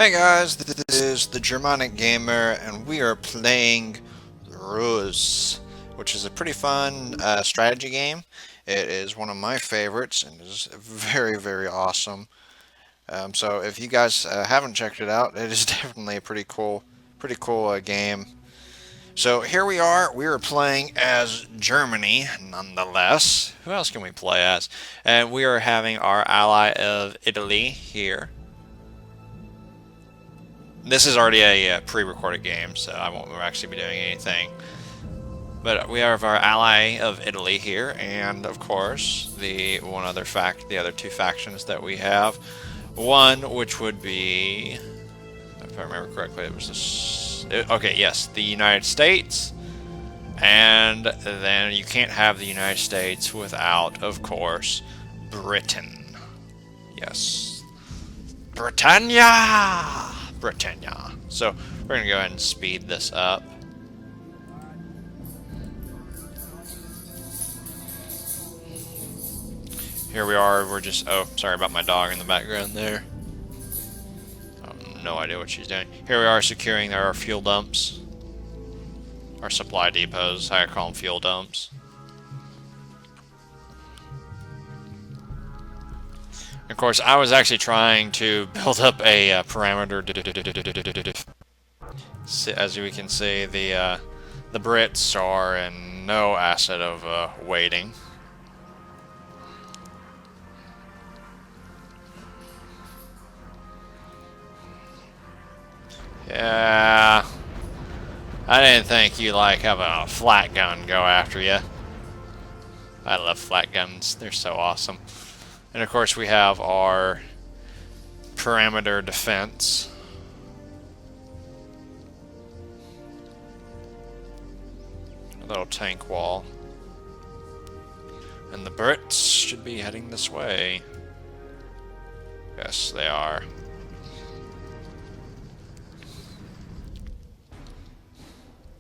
Hey guys, this is the Germanic Gamer, and we are playing Ruse, which is a pretty fun strategy game. It is one of my favorites and is very, very awesome. So if you guys haven't checked it out, it is definitely a pretty cool game. So here we are. We are playing as Germany, nonetheless. Who else can we play as? And we are having our ally of Italy here. This is already a pre-recorded game, so I won't actually be doing anything. But we have our ally of Italy here, and of course the other two factions that we have. One, which would be, if I remember correctly, it was this. Okay, yes, the United States, and then you can't have the United States without, of course, Britain. Yes, Britannia. Britannia. So we're going to go ahead and speed this up. Here we are, we're just, oh, sorry about my dog in the background there. I have no idea what she's doing. Here we are securing our fuel dumps. Our supply depots, I call them fuel dumps. Of course, I was actually trying to build up a parameter. As we can see, the Brits are in no asset of waiting. Yeah, I didn't think you like having a flat gun go after you. I love flat guns; they're so awesome. And of course, we have our parameter defense. A little tank wall. And the Brits should be heading this way. Yes, they are.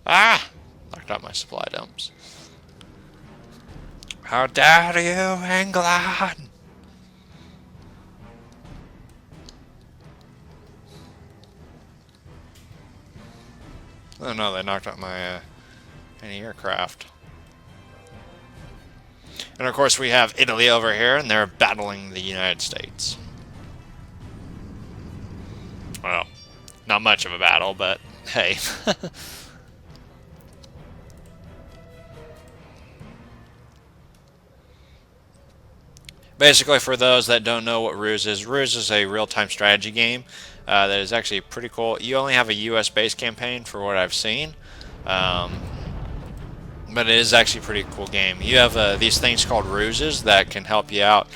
Ah! Knocked out my supply dumps. How dare you, England! Oh no, they knocked out my anti-aircraft. And of course we have Italy over here, and they're battling the United States. Well, not much of a battle, but hey. Basically, for those that don't know what Ruse is a real-time strategy game that is actually pretty cool. You only have a US-based campaign for what I've seen, but it is actually a pretty cool game. You have these things called ruses that can help you out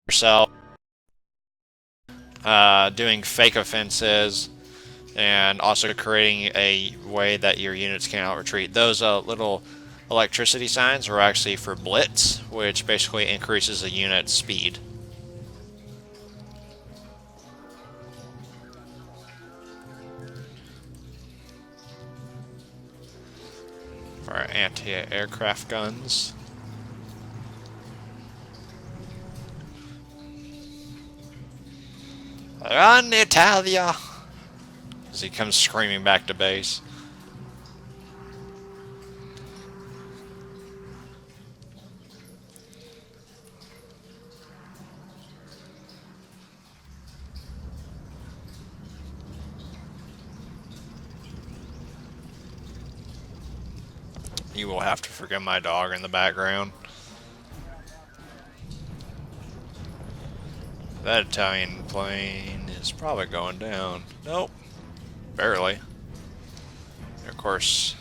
yourself, doing fake offenses, and also creating a way that your units cannot retreat. Those little electricity signs are actually for blitz, which basically increases a unit's speed. For our anti-aircraft guns. Run, Italia! As he comes screaming back to base. You will have to forgive my dog in the background. That Italian plane is probably going down. Nope. Barely. And of course,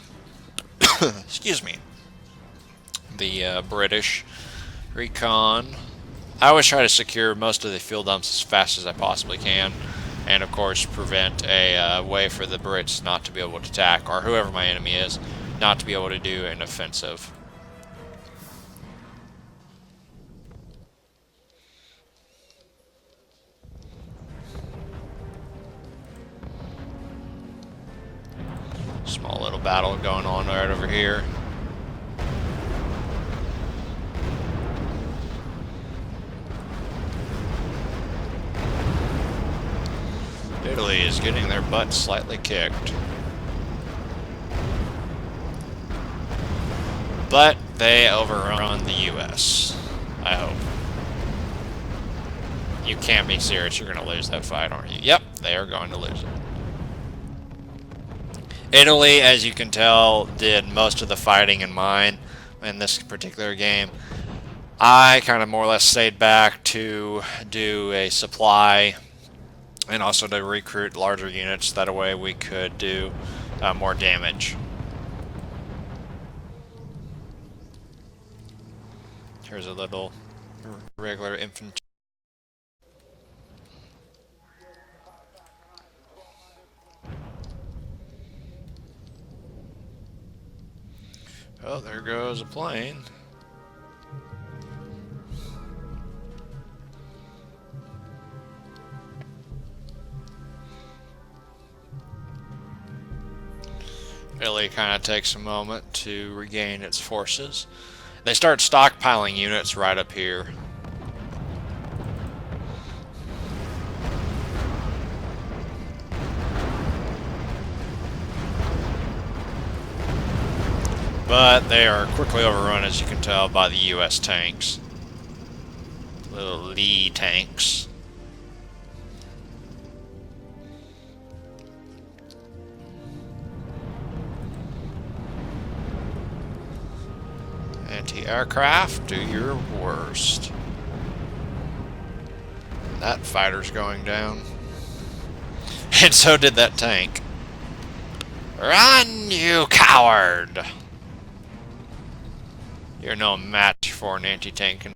excuse me, the British recon. I always try to secure most of the fuel dumps as fast as I possibly can. And of course, prevent a way for the Brits not to be able to attack, or whoever my enemy is, not to be able to do an offensive. Small little battle going on right over here. Italy is getting their butt slightly kicked. But they overrun the US. I hope. You can't be serious. You're going to lose that fight, aren't you? Yep, they are going to lose it. Italy, as you can tell, did most of the fighting in mine in this particular game. I kind of more or less stayed back to do a supply and also to recruit larger units. That way we could do more damage. Here's a little regular infantry. Oh, there goes a plane. Italy kind of takes a moment to regain its forces. They start stockpiling units right up here. But they are quickly overrun, as you can tell, by the US tanks. Little Lee tanks. Anti-aircraft, do your worst. That fighter's going down. And so did that tank. Run, you coward! You're no match for an anti-tank.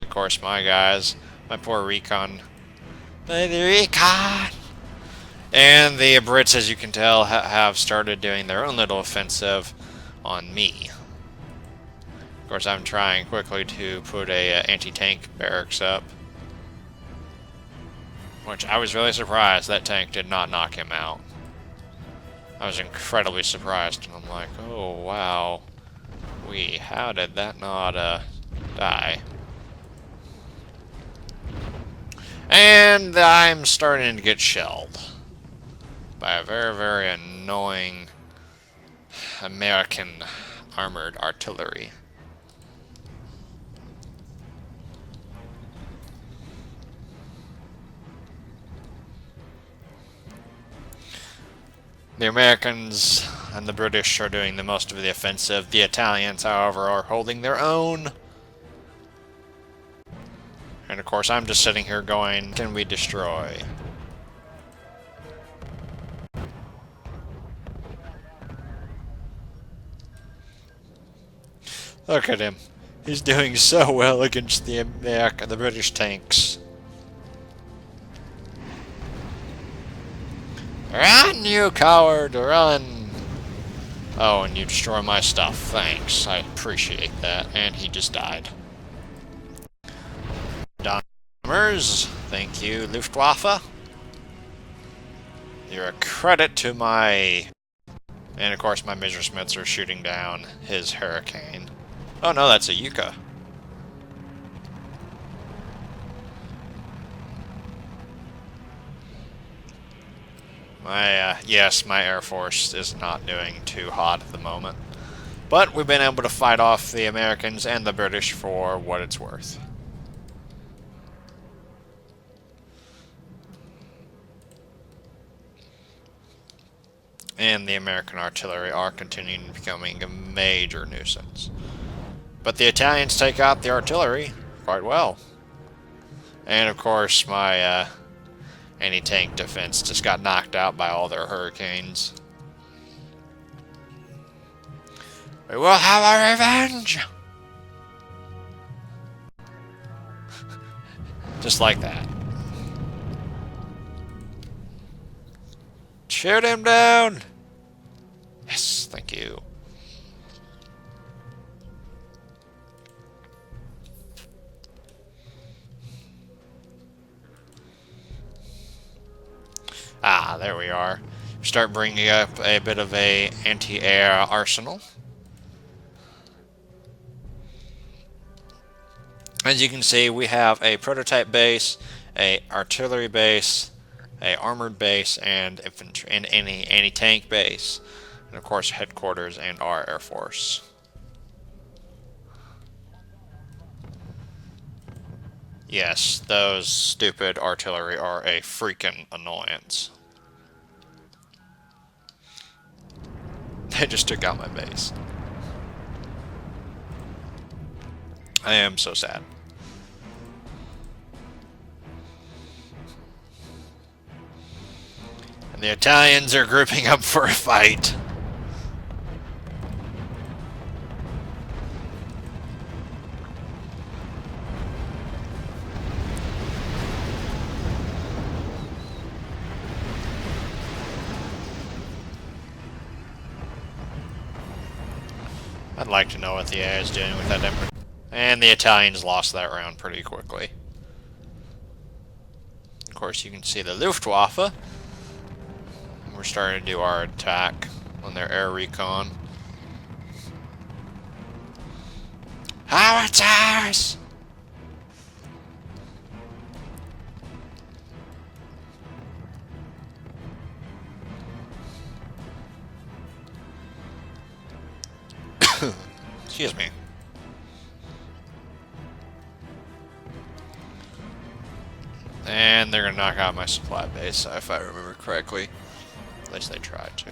Of course, my guys, my poor recon. The recon! And the Brits, as you can tell, have started doing their own little offensive on me. Of course, I'm trying quickly to put a anti-tank barracks up. Which I was really surprised that tank did not knock him out. I was incredibly surprised, and I'm like, oh wow. How did that not die? And I'm starting to get shelled by a very, very annoying American armored artillery. The Americans and the British are doing the most of the offensive. The Italians, however, are holding their own. And of course, I'm just sitting here going, can we destroy? Look at him. He's doing so well against the British tanks. Run, you coward, run! Oh, and you destroy my stuff. Thanks. I appreciate that. And he just died. Bombers. Thank you, Luftwaffe. You're a credit to my... And of course my Messerschmitts are shooting down his Hurricane. Oh no, that's a Yucca. Yes, my Air Force is not doing too hot at the moment. But we've been able to fight off the Americans and the British for what it's worth. And the American artillery are continuing to becoming a major nuisance. But the Italians take out the artillery quite well. And of course my anti-tank defense just got knocked out by all their Hurricanes. We will have our revenge! Just like that. Shoot him down! Yes, thank you. Ah, there we are. Start bringing up a bit of a anti-air arsenal. As you can see, we have a prototype base a artillery base, a armored base, and infantry, and any anti-tank base, and of course headquarters and our air force. Yes, those stupid artillery are a freaking annoyance. They just took out my base. I am so sad. And the Italians are grouping up for a fight. I'd like to know what the AI is doing with that emperor. And the Italians lost that round pretty quickly. Of course, you can see the Luftwaffe. We're starting to do our attack on their air recon. Howitzers! Excuse me. And they're gonna knock out my supply base, if I remember correctly. At least they tried to.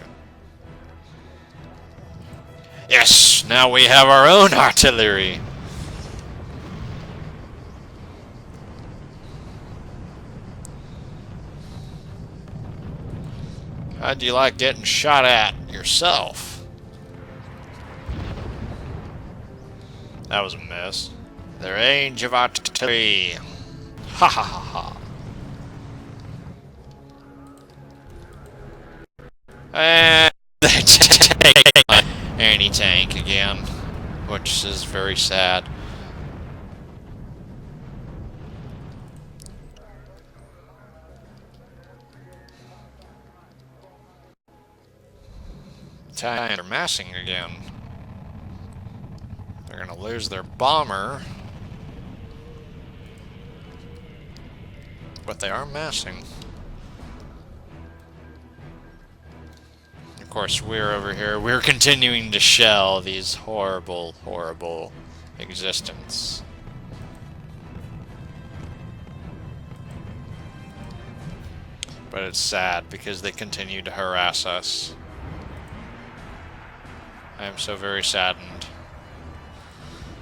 Yes! Now we have our own artillery! How'd you like getting shot at yourself? That was a miss. The range of artillery. Ha ha ha ha. And they take anti-tank again, which is very sad. Italians are massing again. They're gonna lose their bomber, but they are massing. Of course, we're over here. We're continuing to shell these horrible, horrible existence. But it's sad because they continue to harass us. I am so very saddened.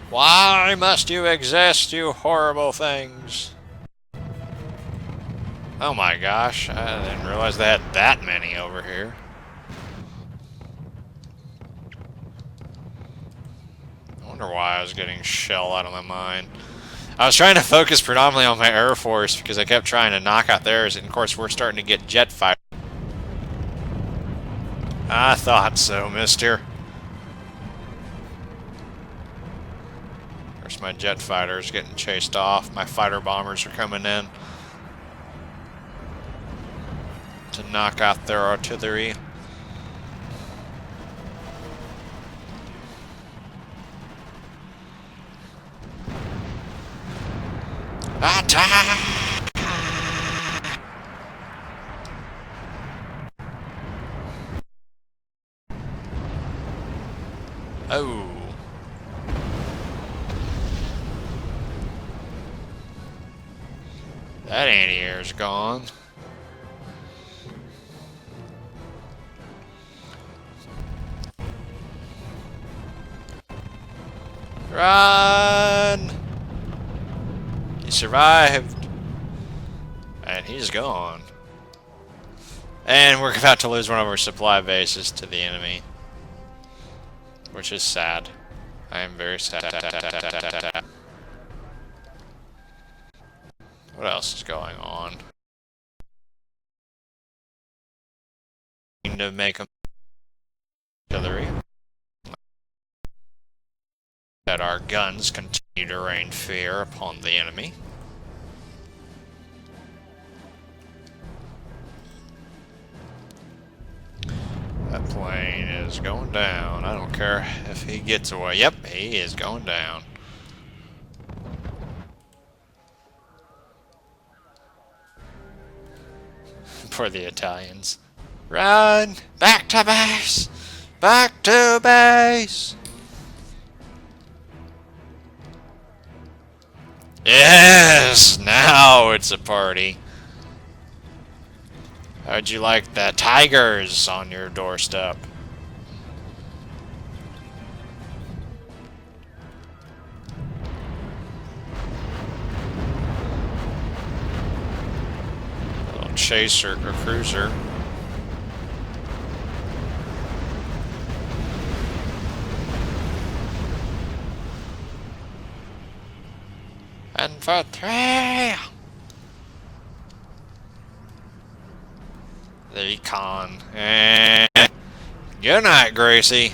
Why must you exist, you horrible things? Oh my gosh, I didn't realize they had that many over here. I wonder why I was getting shell out of my mind. I was trying to focus predominantly on my Air Force because I kept trying to knock out theirs, and of course we're starting to get jet fire. I thought so, mister. My jet fighters getting chased off. My fighter bombers are coming in to knock out their artillery. Attack! Oh. That anti-air's gone. Run! He survived. And he's gone. And we're about to lose one of our supply bases to the enemy. Which is sad. I am very sad. What else is going on? To make a artillery. That our guns continue to rain fear upon the enemy. That plane is going down. I don't care if he gets away. Yep, he is going down. Poor the Italians. Run! Back to base! Back to base! Yes! Now it's a party. How'd you like the tigers on your doorstep? A little chaser or cruiser. And for 3! The Econ. Good night, Gracie.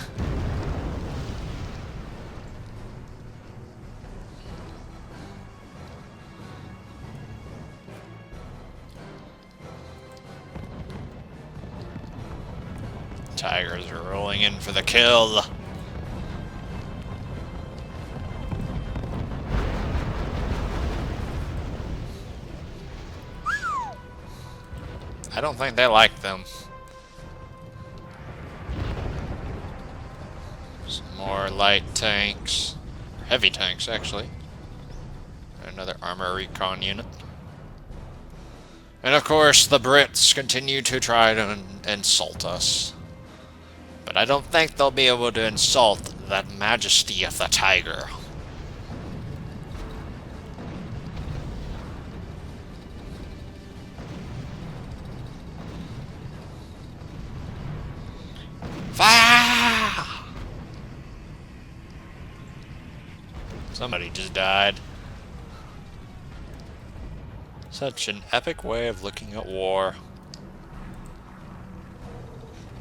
Tigers are rolling in for the kill. I don't think they like them. Some more light tanks. Heavy tanks, actually. Another armor recon unit. And of course, the Brits continue to try to insult us. But I don't think they'll be able to insult that majesty of the tiger. Fire! Somebody just died. Such an epic way of looking at war.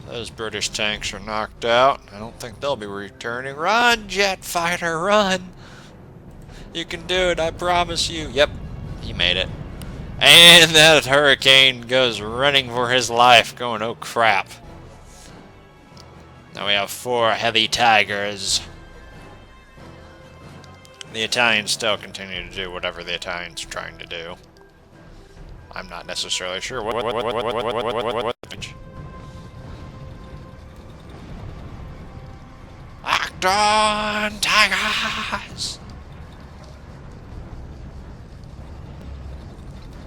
Those British tanks are knocked out. I don't think they'll be returning. Run, jet fighter, run! You can do it, I promise you. Yep, he made it. And that hurricane goes running for his life, going, oh crap. Now we have 4 heavy tigers. The Italians still continue to do whatever the Italians are trying to do. I'm not necessarily sure what. Act on, tigers!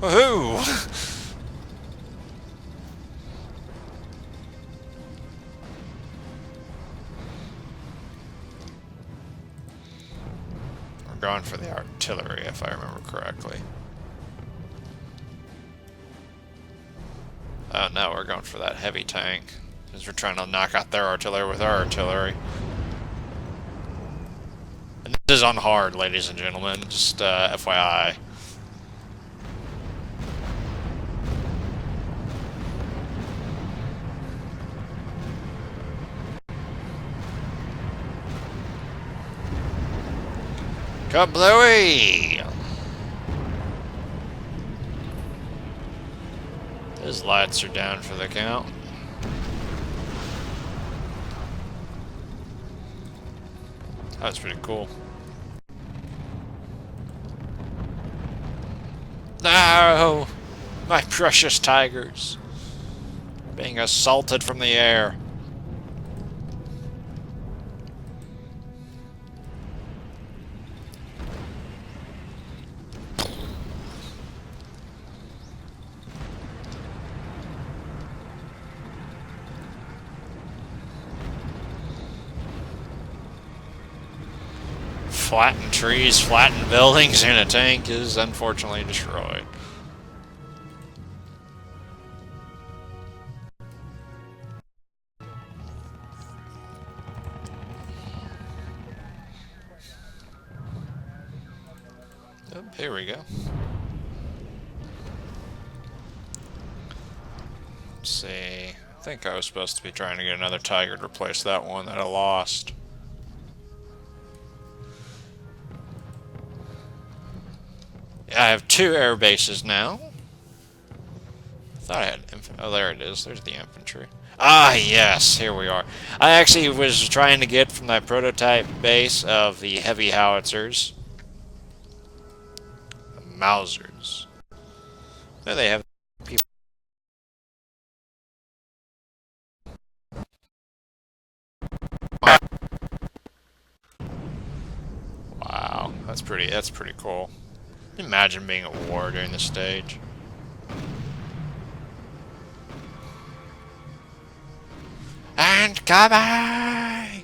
Woohoo! Going for the artillery, if I remember correctly. Oh no, we're going for that heavy tank. Because we're trying to knock out their artillery with our artillery. And this is on hard, ladies and gentlemen, just FYI. Kablooey! His lights are down for the count. That's pretty cool. No! My precious tigers! Being assaulted from the air. Flatten trees, flatten buildings, and a tank is unfortunately destroyed. Oh, here we go. Let's see. I think I was supposed to be trying to get another tiger to replace that one that I lost. I have 2 air bases now. I thought I had oh, there it is. There's the infantry. Ah, yes, here we are. I actually was trying to get from that prototype base of the heavy howitzers. Mausers. There they have pretty cool. Imagine being at war during this stage. And coming!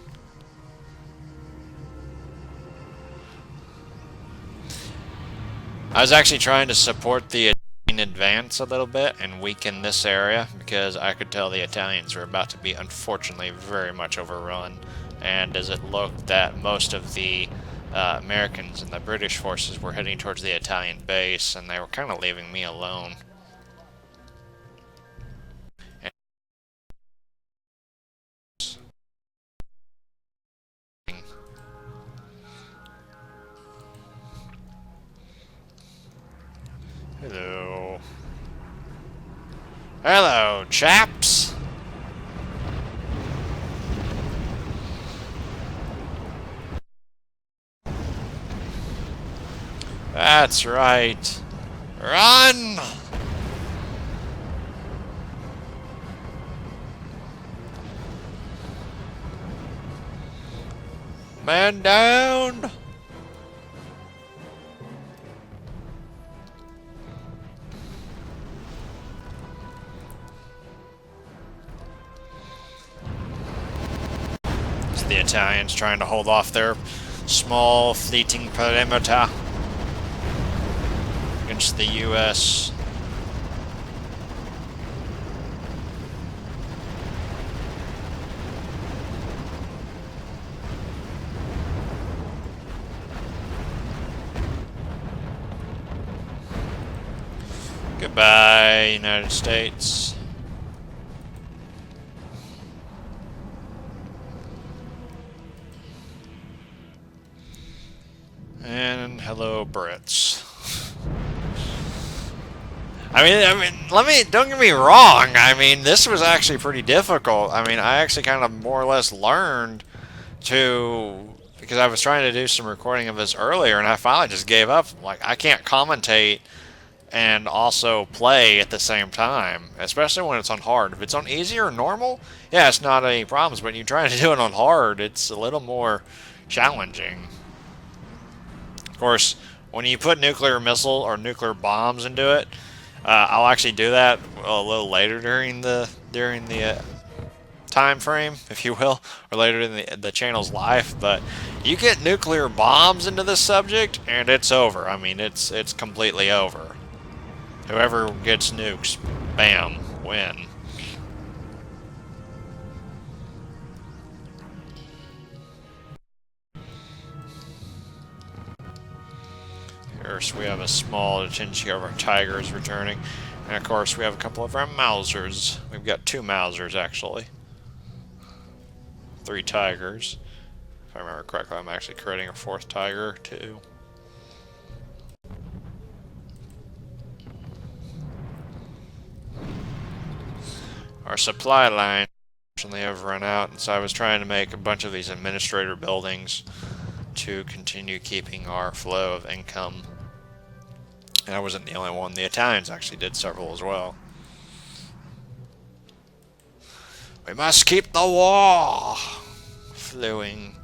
I was actually trying to support the Italian advance a little bit and weaken this area because I could tell the Italians were about to be, unfortunately, very much overrun. And as it looked that most of the Americans and the British forces were heading towards the Italian base, and they were kind of leaving me alone. Hello. Hello, chaps! That's right. Run! Man down! It's the Italians trying to hold off their small, fleeting perimeter against the U.S. Goodbye, United States. And hello, Brits. Don't get me wrong. I mean, this was actually pretty difficult. I mean, I actually kind of more or less learned because I was trying to do some recording of this earlier, and I finally just gave up. Like, I can't commentate and also play at the same time, especially when it's on hard. If it's on easy or normal, yeah, it's not any problems, but when you're trying to do it on hard, it's a little more challenging. Of course, when you put nuclear missile or nuclear bombs into it, I'll actually do that a little later during the time frame, if you will, or later in the channel's life. But you get nuclear bombs into this subject, and it's over. I mean, it's completely over. Whoever gets nukes, bam, win. First, we have a small detention of our Tigers returning. And of course, we have a couple of our Mausers. We've got 2 Mausers, actually. 3 Tigers. If I remember correctly, I'm actually creating a 4th Tiger, too. Our supply line unfortunately have run out, and so I was trying to make a bunch of these administrator buildings to continue keeping our flow of income. And I wasn't the only one. The Italians actually did several as well. We must keep the war flowing.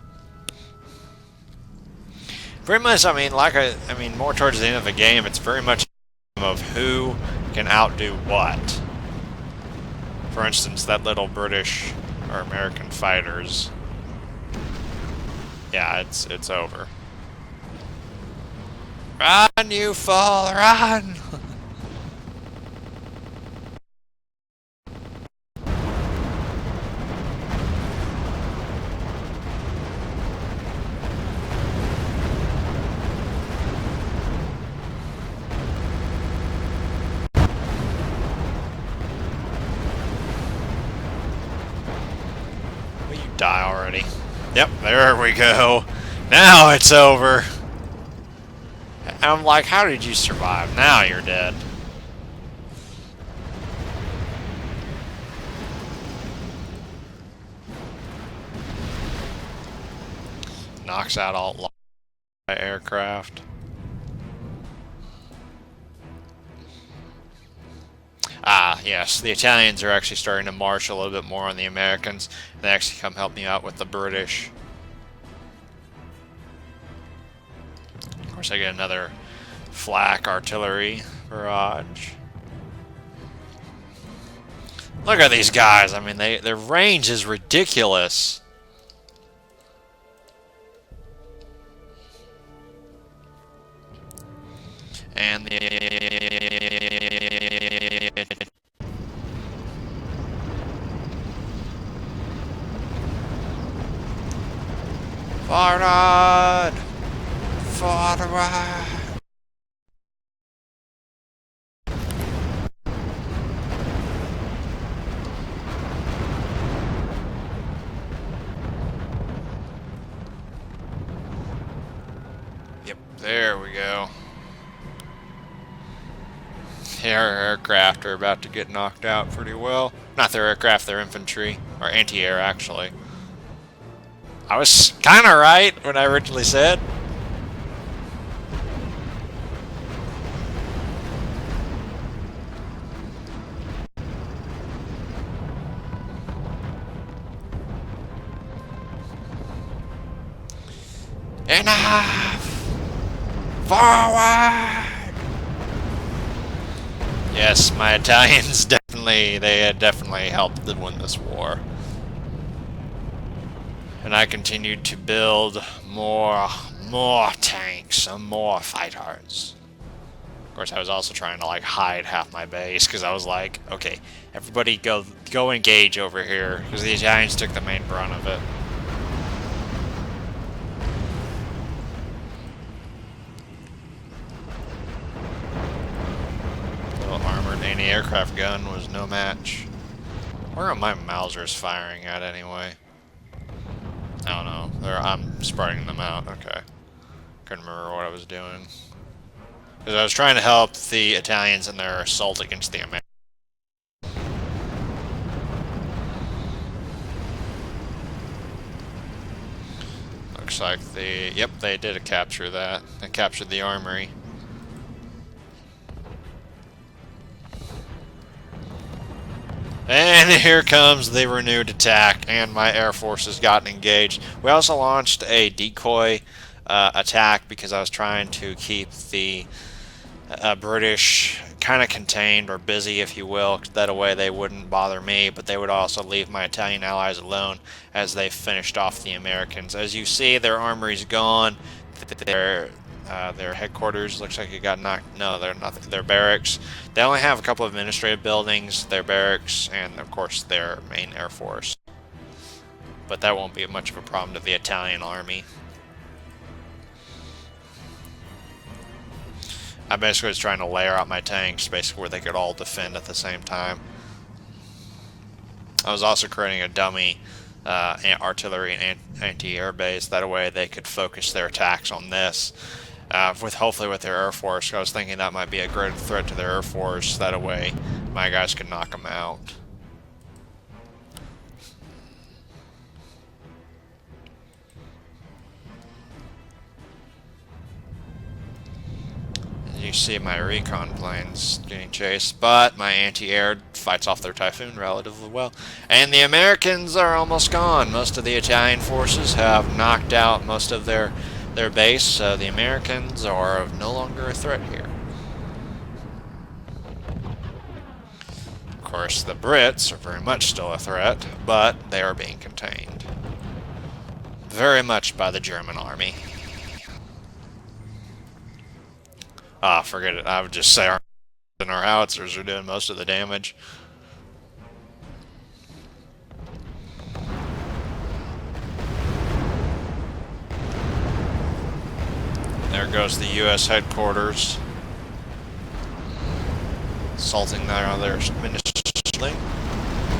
Pretty much, I mean, more towards the end of the game, it's very much a game of who can outdo what. For instance, that little British or American fighters. Yeah, it's over. Run, you fool, run! Will you die already? Yep, there we go. Now it's over. And I'm like, how did you survive? Now you're dead. Knocks out all aircraft. Ah, yes, the Italians are actually starting to march a little bit more on the Americans. They actually come help me out with the British. Of course, I get another flak artillery barrage. Look at these guys. I mean, their range is ridiculous. And the forward, forward. Yep, there we go. Their aircraft are about to get knocked out pretty well. Not their aircraft, their infantry. Or anti-air, actually. I was kind of right when I originally said. Enough! Forward! Yes, my Italians they had definitely helped to win this war. And I continued to build more tanks and more fighters. Of course, I was also trying to like hide half my base because I was like, okay, everybody go engage over here because the Italians took the main brunt of it. Armored anti-aircraft gun was no match. Where are my Mausers firing at anyway? I don't know. I'm spreading them out. Okay. Couldn't remember what I was doing. Because I was trying to help the Italians in their assault against the Americans. Looks like yep, they did capture that. They captured the armory. And here comes the renewed attack, and my air force has gotten engaged. We also launched a decoy attack because I was trying to keep the British kind of contained or busy, if you will. That way they wouldn't bother me, but they would also leave my Italian allies alone as they finished off the Americans. As you see, their armory's gone. Their headquarters looks like it got knocked. No, they're not. Their barracks. They only have a couple of administrative buildings, their barracks, and of course their main air force. But that won't be much of a problem to the Italian army. I basically was trying to layer out my tanks, basically where they could all defend at the same time. I was also creating a dummy artillery and anti-air base. That way they could focus their attacks on this. Hopefully with their air force. I was thinking that might be a great threat to their air force. That way my guys could knock them out. You see my recon planes getting chased, but my anti-air fights off their Typhoon relatively well. And the Americans are almost gone. Most of the Italian forces have knocked out most of their base, so the Americans are no longer a threat here. Of course, the Brits are very much still a threat, but they are being contained very much by the German army. Ah, forget it. I would just say our howitzers are doing most of the damage. There goes the U.S. headquarters. Assaulting their ministry.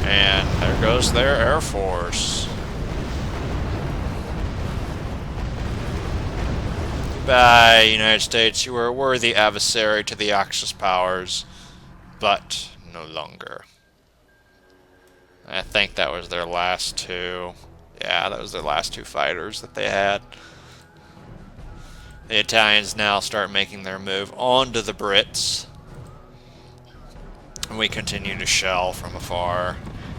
And there goes their air force. Goodbye, United States. You were a worthy adversary to the Axis powers, but no longer. I think that was their last two. Yeah, that was their last two fighters that they had. The Italians now start making their move onto the Brits. And we continue to shell from afar.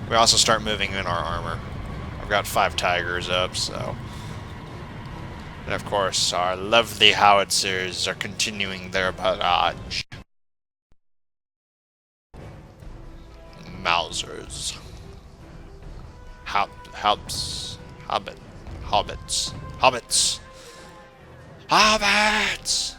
We also start moving in our armor. I've got 5 Tigers up, so And of course, our lovely howitzers are continuing their barrage. Mausers. Hobbits. Hobbits. Hobbits. Hobbits!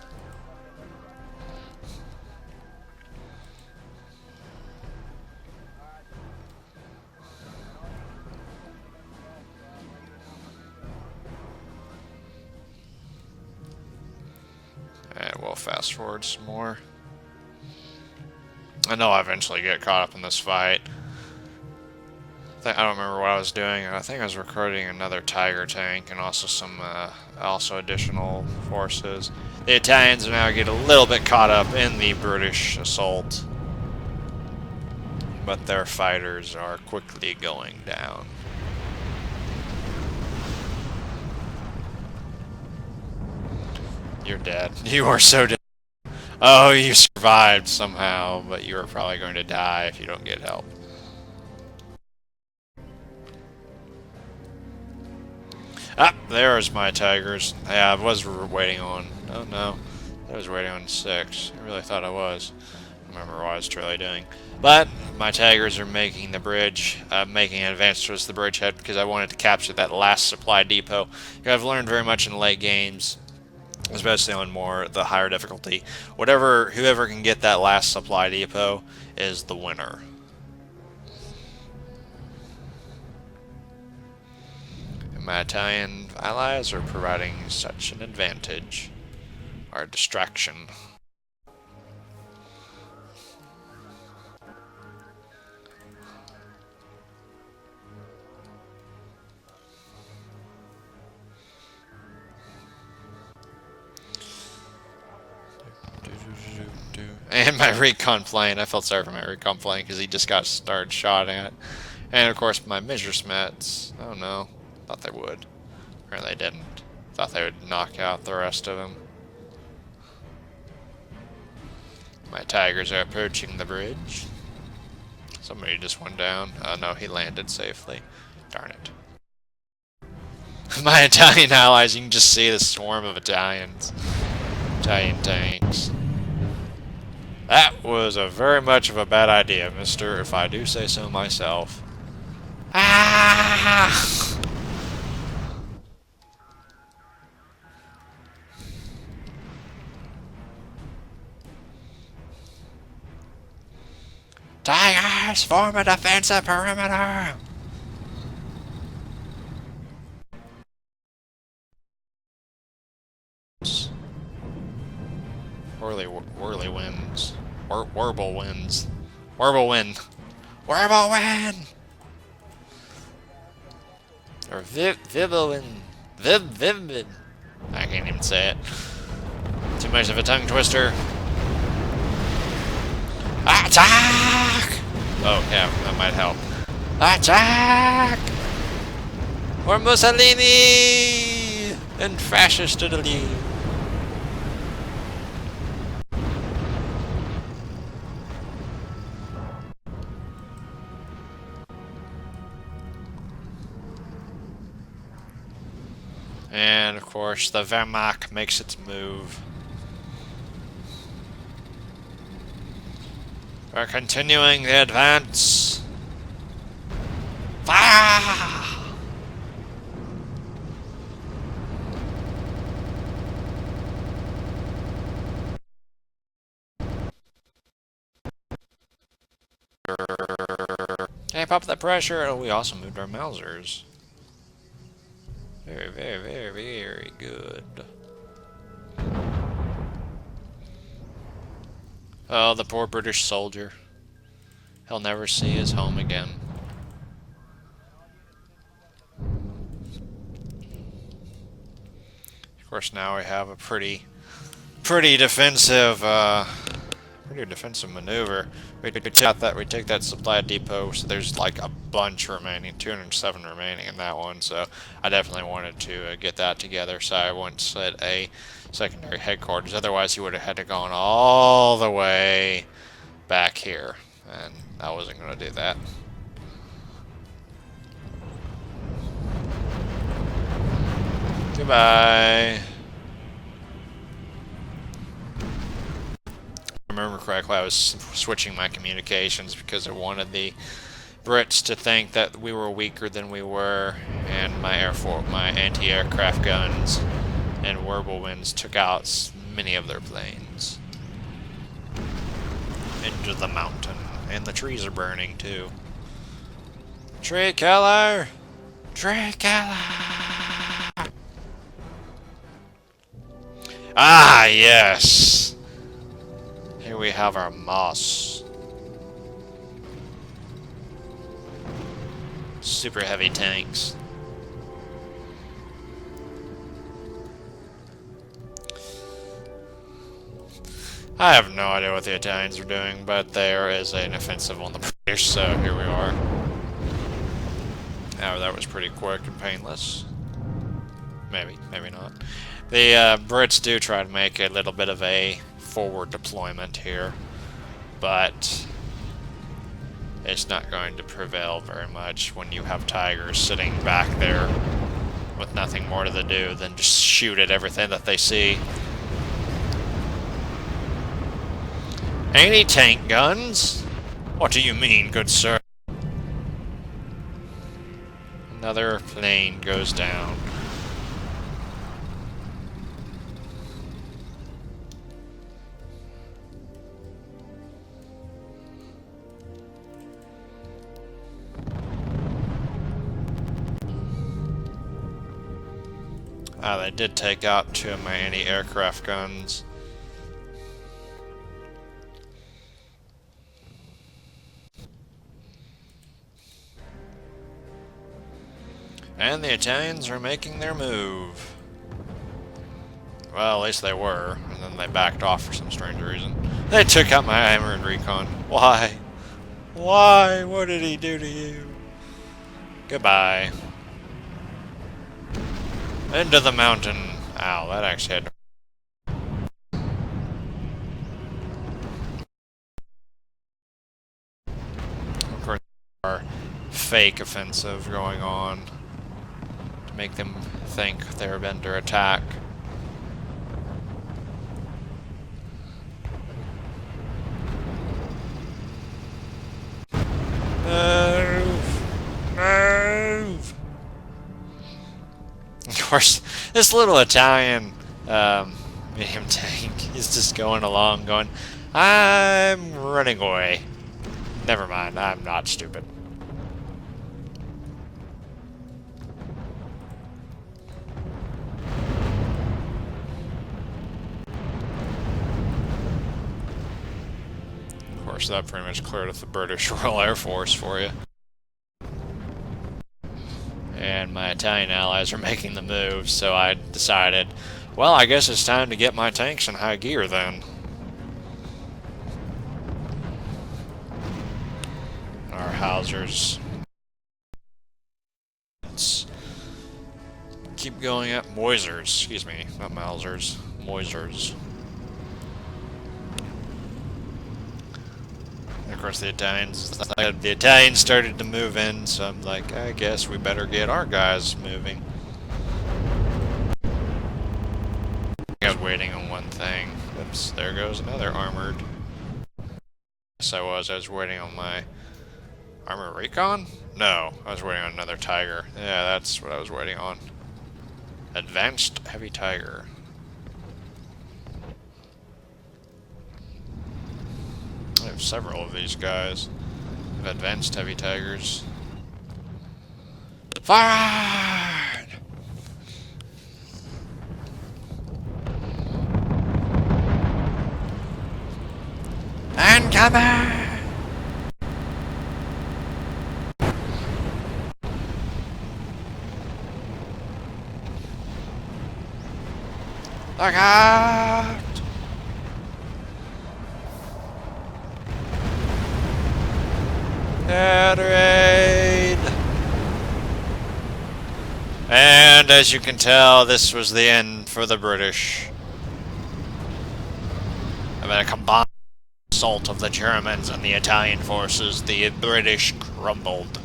And we'll fast forward some more. I know I'll eventually get caught up in this fight. I don't remember what I was doing. I think I was recruiting another Tiger tank and also some, also additional forces. The Italians now get a little bit caught up in the British assault, but their fighters are quickly going down. You're dead. You are so dead. Oh, you survived somehow, but you are probably going to die if you don't get help. Ah, there's my tigers. Yeah, I was waiting on... Oh, no. I was waiting on 6. I really thought I was. I don't remember what I was truly doing. But my tigers are making the bridge, making an advance towards the bridgehead because I wanted to capture that last supply depot. I've learned very much in late games, especially on the higher difficulty. Whoever can get that last supply depot is the winner. My Italian allies are providing such an advantage, or distraction. And my recon plane, I felt sorry for my recon plane because he just got started shot at. And of course my Messerschmitts, oh no. Thought they would. Apparently they didn't. Thought they would knock out the rest of them. My tigers are approaching the bridge. Somebody just went down. Oh no, he landed safely. Darn it. My Italian allies, you can just see the swarm of Italian tanks. That was very much of a bad idea, mister, if I do say so myself. Ah! Tigers, form a defensive perimeter! Whirly winds. Warble winds. Warble wind. Warble wind! Or Vivivind. Vivivind. I can't even say it. Too much of a tongue twister. Attack! Oh, yeah, that might help. Attack! For Mussolini! And fascist Italy! And, of course, the Wehrmacht makes its move. We're continuing the advance. Fire! Hey, pop that pressure. Oh, we also moved our Mausers. Very, very, very, very good. Oh, the poor British soldier. He'll never see his home again. Of course, now we have a pretty defensive maneuver. We take that supply depot, so there's like a bunch remaining, 207 remaining in that one, so I definitely wanted to get that together, so I went and set a secondary headquarters. Otherwise he would have had to gone all the way back here, and I wasn't going to do that. Goodbye. I remember correctly, I was switching my communications because I wanted the Brits to think that we were weaker than we were, and my anti-aircraft guns and whirlwinds took out many of their planes. Into the mountain, and the trees are burning too. Tree killer! Tree killer! Ah, yes! Here we have our moss. Super heavy tanks. I have no idea what the Italians are doing, but there is an offensive on the British, so here we are. Oh, that was pretty quick and painless. Maybe, maybe not. The Brits do try to make a little bit of a forward deployment here, but it's not going to prevail very much when you have tigers sitting back there with nothing more to do than just shoot at everything that they see. Anti-tank guns? What do you mean, good sir? Another plane goes down. Ah, they did take out 2 of my anti-aircraft guns. And the Italians are making their move. Well, at least they were, and then they backed off for some strange reason. They took out my armored recon. Why? Why? What did he do to you? Goodbye. Into the mountain. Ow, that actually had... Of course, our fake offensive going on to make them think they're under attack. Move! Move! Of course, this little Italian medium tank is just going along going, I'm running away. Never mind, I'm not stupid. Of course, that pretty much cleared up the British Royal Air Force for you. And my Italian allies are making the move, so I decided, well, I guess it's time to get my tanks in high gear then. Our housers. Let's keep going at Moisers, excuse me, not Mausers, Moisers. Of course, the Italians started to move in, so I'm like, I guess we better get our guys moving. I was waiting on one thing. Oops, there goes another armored. Yes, I was waiting on my armored recon? No, I was waiting on another tiger. Yeah, that's what I was waiting on. Advanced heavy tiger. I have several of these guys. Advanced heavy tigers. Forward! And cover! Look out! Air raid! And as you can tell, this was the end for the British. I mean, a combined assault of the Germans and the Italian forces, the British crumbled.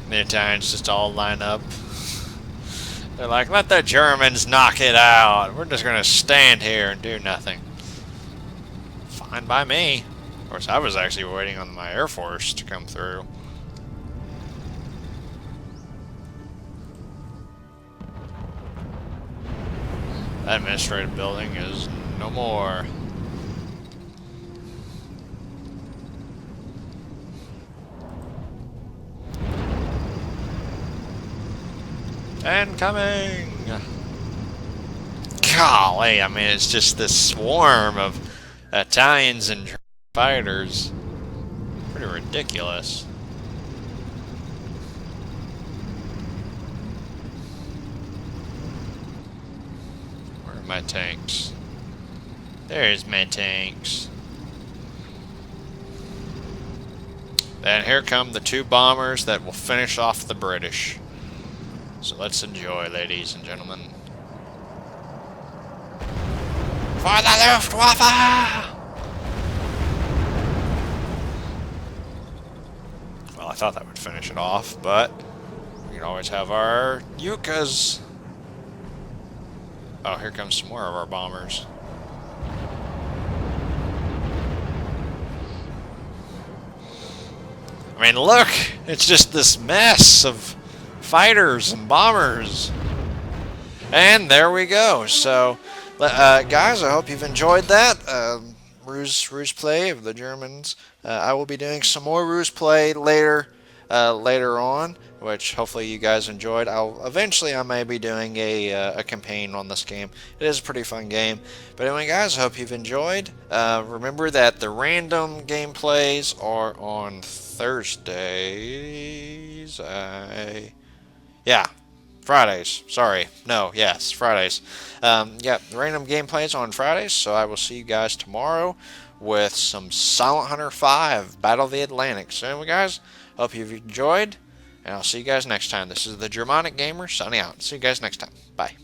The Italians just all line up. They're like, let the Germans knock it out. We're just gonna stand here and do nothing. Fine by me. Of course, I was actually waiting on my Air Force to come through. That administrative building is no more. And coming! Golly, I mean, it's just this swarm of Italians and fighters. Pretty ridiculous. Where are my tanks? There's my tanks. Then here come the 2 bombers that will finish off the British. So let's enjoy, ladies and gentlemen. For the Luftwaffe! Well, I thought that would finish it off, but we can always have our Yukas. Oh, here comes some more of our bombers. I mean, look! It's just this mess of fighters and bombers. And there we go. So, guys, I hope you've enjoyed that. Ruse play of the Germans. I will be doing some more Ruse play later on, which hopefully you guys enjoyed. Eventually I may be doing a campaign on this game. It is a pretty fun game. But anyway, guys, I hope you've enjoyed. Remember that the random gameplays are on Thursdays. Yeah. Fridays. Sorry. No, yes, Fridays. Yeah, the random gameplays on Fridays, so I will see you guys tomorrow with some Silent Hunter 5, Battle of the Atlantic. So anyway, guys, hope you've enjoyed, and I'll see you guys next time. This is the Germanic Gamer, signing out. See you guys next time. Bye.